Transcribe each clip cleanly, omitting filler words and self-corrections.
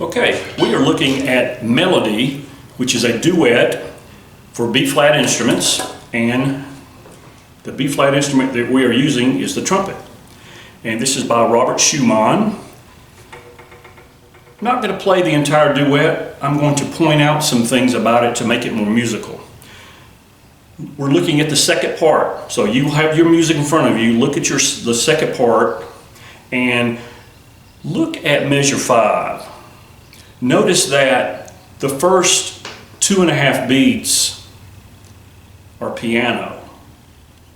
Okay, we are looking at melody, which is a duet for B-flat instruments, and the B-flat instrument that we are using is the trumpet. And this is by Robert Schumann. I'm not going to play the entire duet. I'm going to point out some things about it to make it more musical. We're looking at the second part. So you have your music in front of you. Look at the second part and look at measure 5. Notice that the first 2.5 beats are piano,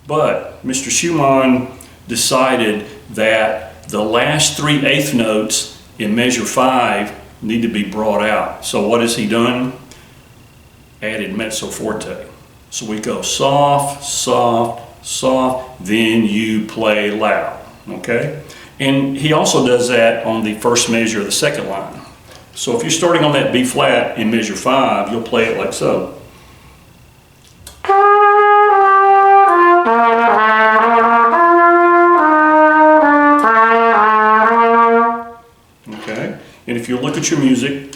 but Mr. Schumann decided that the last 3/8 notes in measure 5 need to be brought out. So what has he done? Added mezzo forte. So we go soft, soft, soft, then you play loud, okay? And he also does that on the first measure of the second line. So if you're starting on that B flat in measure 5, you'll play it like so. Okay? And if you look at your music,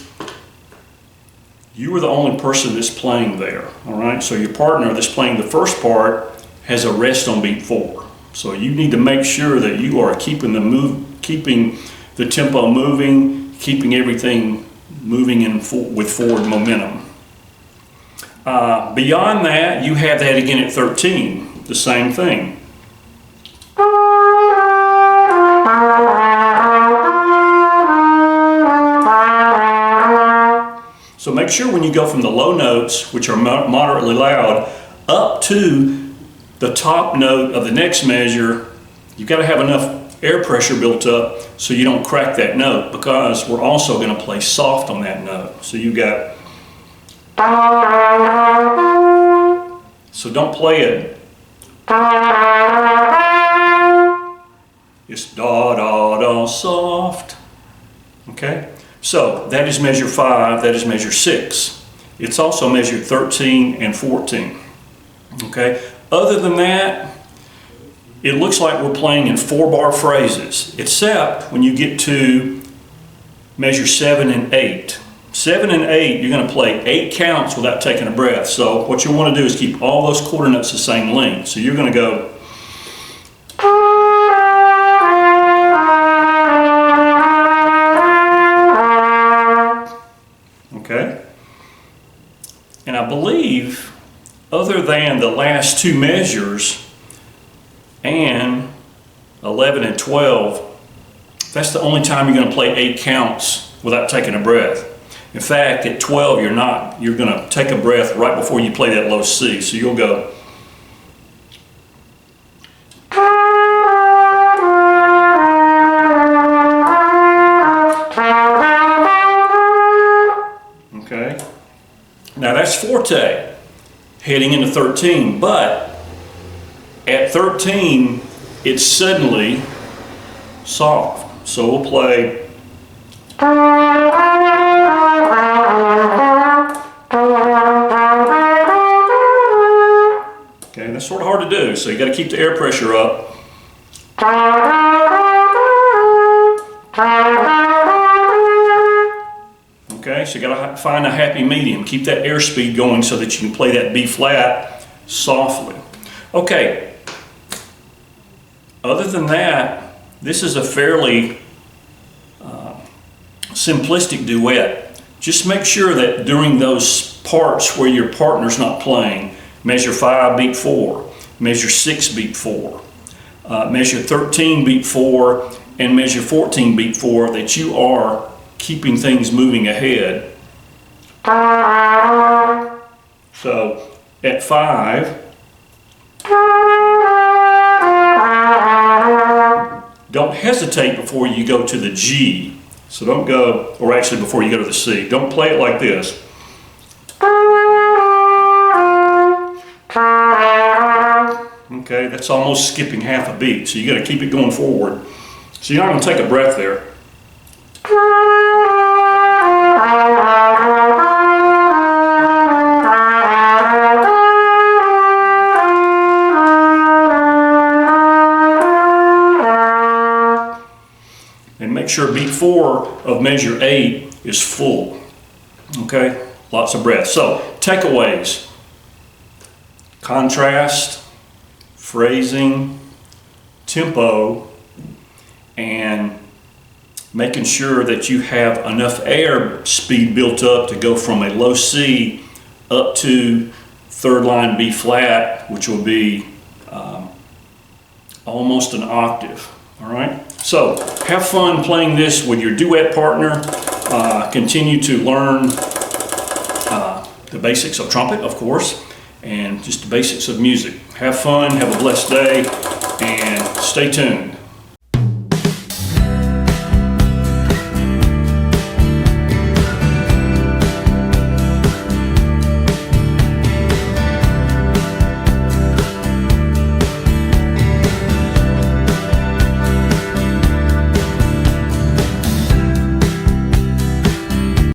you are the only person that's playing there, all right? So your partner that's playing the first part has a rest on beat 4. So you need to make sure that you are keeping the tempo moving, keeping everything moving with forward momentum. Beyond that, you have that again at 13, the same thing. So make sure when you go from the low notes, which are moderately loud, up to the top note of the next measure, you've got to have enough air pressure built up so you don't crack that note, because we're also going to play soft on that note. So you got, so don't play it. It's da da da soft. Okay? So that is measure 5, that is measure 6. It's also measured 13 and 14. Okay? Other than that, it looks like we're playing in 4-bar phrases, except when you get to measure 7 and 8. 7 and 8, you're going to play 8 counts without taking a breath. So what you want to do is keep all those quarter notes the same length. So you're going to go. Okay? And I believe, other than the last 2 measures, and 11 and 12, that's the only time you're going to play 8 counts without taking a breath. In fact, at 12 you're going to take a breath right before you play that low C. So you'll go. Okay. Now that's forte heading into 13, but at 13, it's suddenly soft. So we'll play. Okay, that's sort of hard to do, so you got to keep the air pressure up. Okay, so you got to find a happy medium. Keep that airspeed going so that you can play that B flat softly. Okay. Other than that, this is a fairly simplistic duet. Just make sure that during those parts where your partner's not playing, measure 5 beat 4, measure 6 beat 4, measure 13 beat 4, and measure 14 beat 4, that you are keeping things moving ahead. So at 5, don't hesitate before you go to the G. So don't go, or actually before you go to the C. Don't play it like this. Okay, that's almost skipping half a beat. So you got to keep it going forward. So you're not going to take a breath there. sure beat 4 of measure 8 is full. Okay, lots of breath. So, takeaways: contrast, phrasing, tempo, and making sure that you have enough air speed built up to go from a low C up to third line B flat, which will be almost an octave. All right, so have fun playing this with your duet partner. Continue to learn the basics of trumpet, of course, and just the basics of music. Have fun, have a blessed day, and stay tuned.